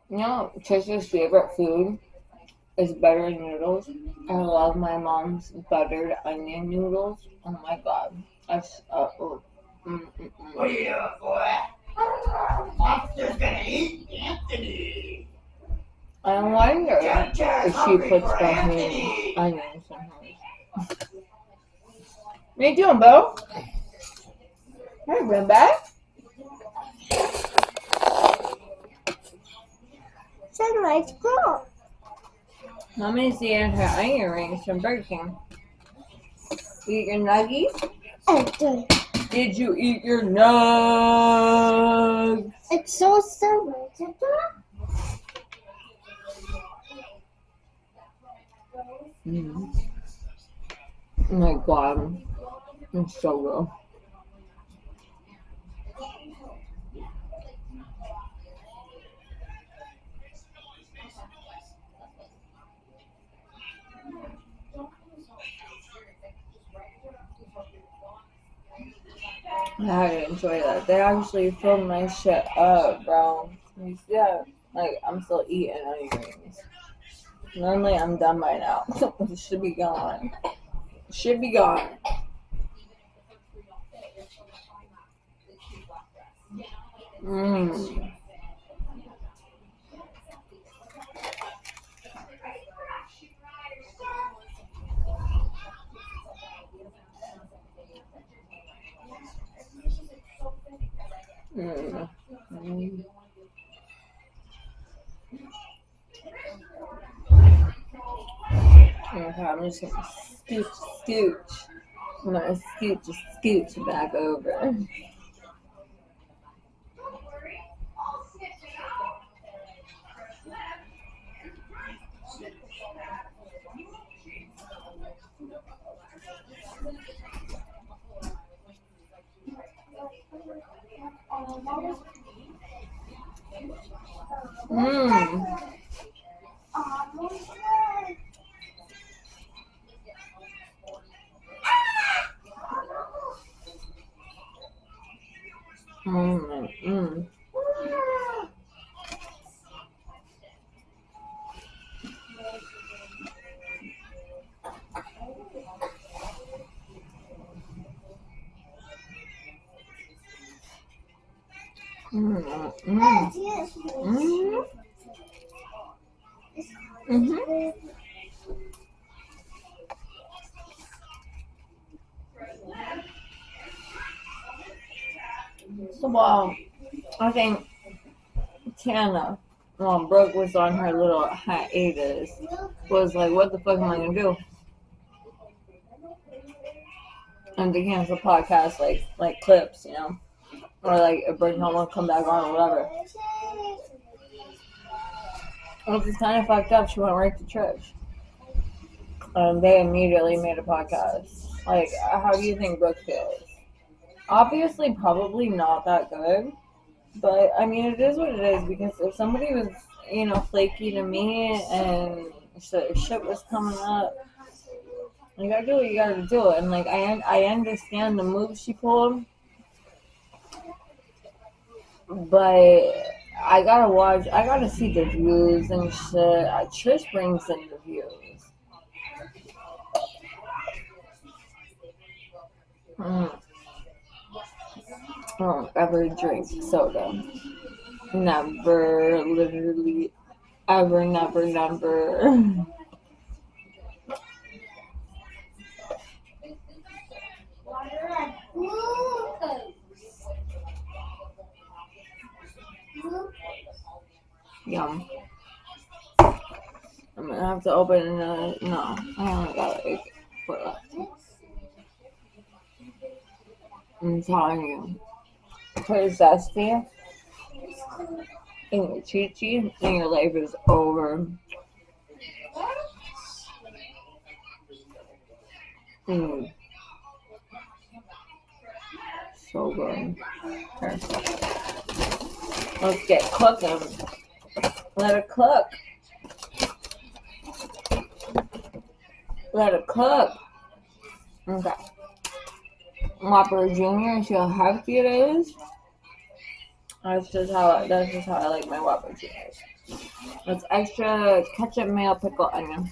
You know, Trisha's favorite food is buttered noodles. I love my mom's buttered onion noodles. Oh my god. That's, What are you doing, boy? Officer's gonna eat Anthony. I wonder if she puts Anthony. onions in hers. What are you doing, Bo? Hey, been back? It's a nice girl. Let me see her onion rings from Burger King. You eat your nuggies? I did. Did you eat your nugs? It's so summer. Oh my god. It's so good. I had to enjoy that. They actually filled my shit up, bro. You see that? Like, I'm still eating onion rings. Normally, I'm done by now. It should be gone. It should be gone. Mmm. Mm. Mm. Okay, I'm just gonna scooch. I'm gonna scooch back over. Mmm. Mmm. Mmm. Mmm. Mmm. Mmm. Mhm. So, I think Tana, Brooke was on her little hiatus, was like, what the fuck am I gonna do? And they cancel podcasts like clips, you know, or like a break home will come back on or whatever. Which is kind of fucked up. She went right to church. They immediately made a podcast. Like, how do you think Brooke feels? Obviously, probably not that good. But I mean, it is what it is because if somebody was, flaky to me and shit was coming up, you gotta do what you gotta do. And like, I understand the moves she pulled, but I gotta watch. I gotta see the views and shit. Trish brings in the views. Mm. I don't ever drink soda. Never, literally, ever, never, never. Yum. I'm gonna have to open another. No, I only got like 4 left. I'm telling you. Put a zesty in your chi-chi and your life is over. Mm. So good. Here. Let's get cooking. Let it cook. Let it cook. Okay. Whopper Jr., see how hefty it is? That's just how I like my Whopper cheese. It's extra ketchup, mayo, pickle, onion.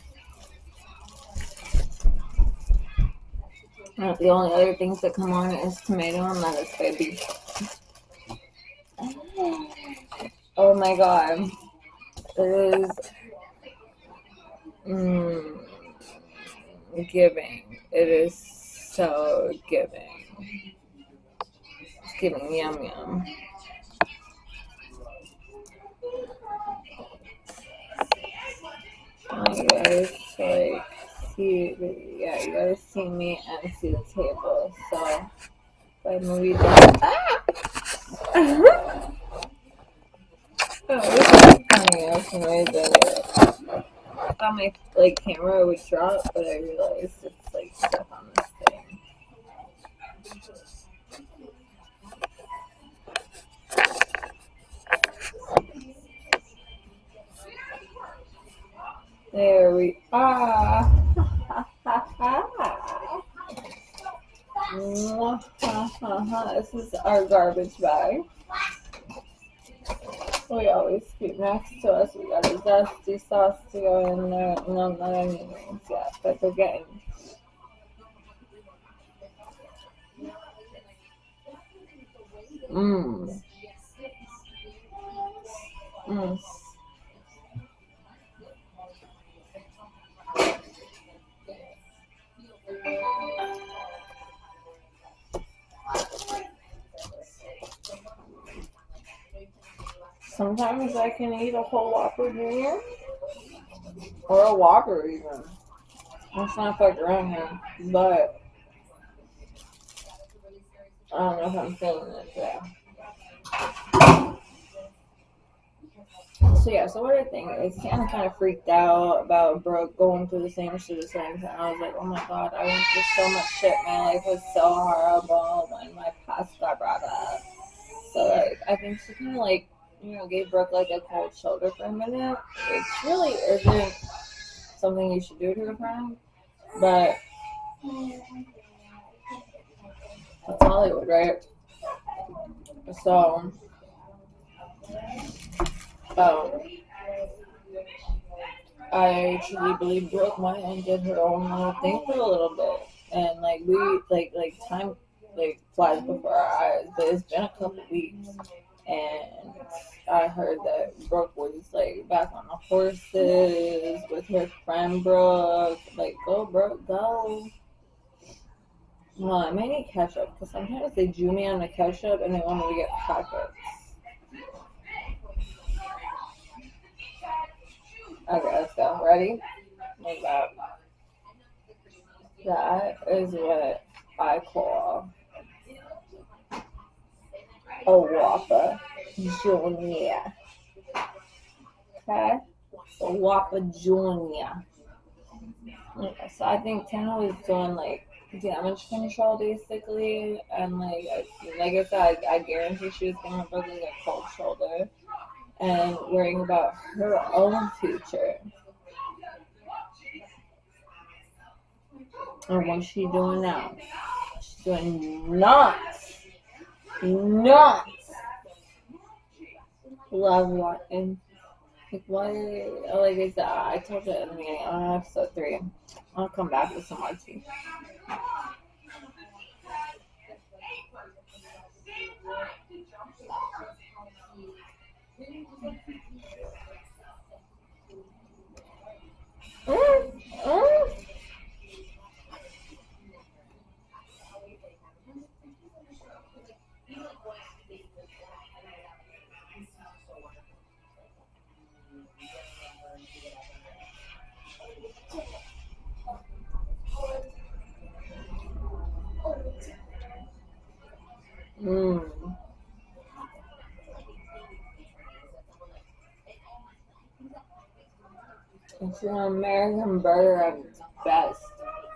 And the only other things that come on is tomato and lettuce, baby. Oh my god. It is giving. It is so giving. It's giving yum yum. You guys like see, yeah, you guys see me and see the table. So if I move you down, oh, this is funny. That's amazing. I thought my camera would drop, but I realized it's stuck on this thing. There we are. This is our garbage bag. We always keep next to us. We got a zesty sauce to go in there. No, not onion rings yet, but they're getting. Sometimes I can eat a whole Whopper Junior. Or a Whopper even. Let's not fuck around here. But I don't know if I'm feeling it today. So yeah, so what I think is Tana kind of freaked out about Brooke going through the same shit as her. And I was like, oh my god, I went through so much shit. My life was so horrible when my past got brought up. So I think she kind of gave Brooke a cold shoulder for a minute, which really isn't something you should do to a friend, but it's Hollywood, right? So, I truly believe Brooke went and did her own little thing for a little bit, and time flies before our eyes, but it's been a couple weeks, and I heard that Brooke was back on the horses with her friend Brooke. Go Brooke, go. Well, I might need ketchup because sometimes they Jew me on the ketchup and they want me to get packets. Okay, let's go. Ready? Like that. That is what I call a Whopper Junior. Okay? A Whopper Junior. Okay, so I think Tana was doing damage control basically, and like I said, I guarantee she was giving Brooke a cold shoulder and worrying about her own future. And what's she doing now? She's doing not love watching. What? I told you in the beginning on episode 3. I'll come back with some more tea. It's an American burger at its best,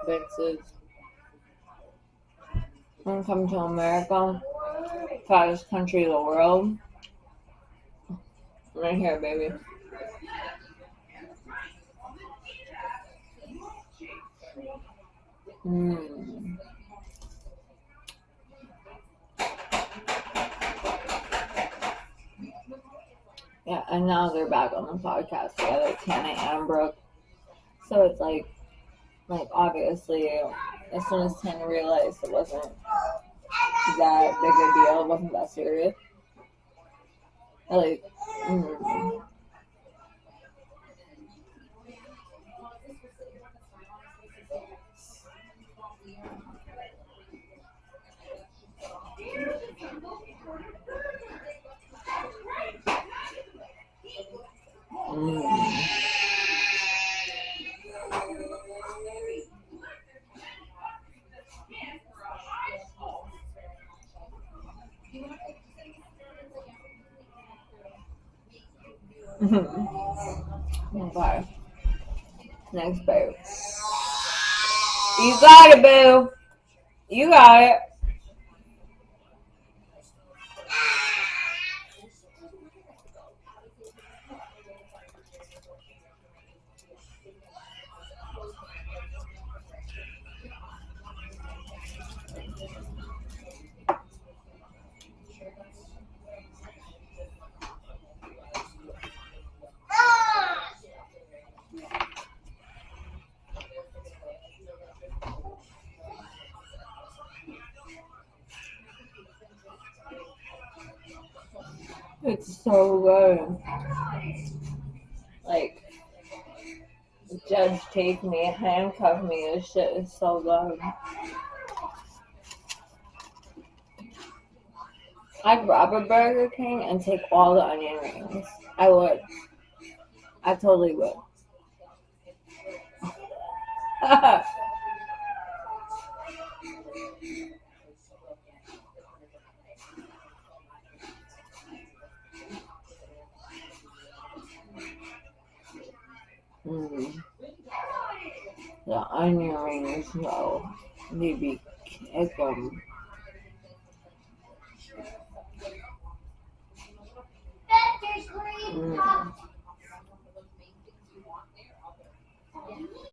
bitches. When it comes to America, fattest country in the world. Right here, baby. Yeah, and now they're back on the podcast together, Tana and Brooke. So it's like obviously, as soon as Tana realized it wasn't that big a deal, it wasn't that serious. Like, mm, mm. Okay, next boo. You got it, boo. You got it. It's so good. Like, Judge take me, handcuff me. This shit is so good. I'd rob a Burger King and take all the onion rings. I would. I totally would. mm. The onion rings, though. They be kick 'em. Mm.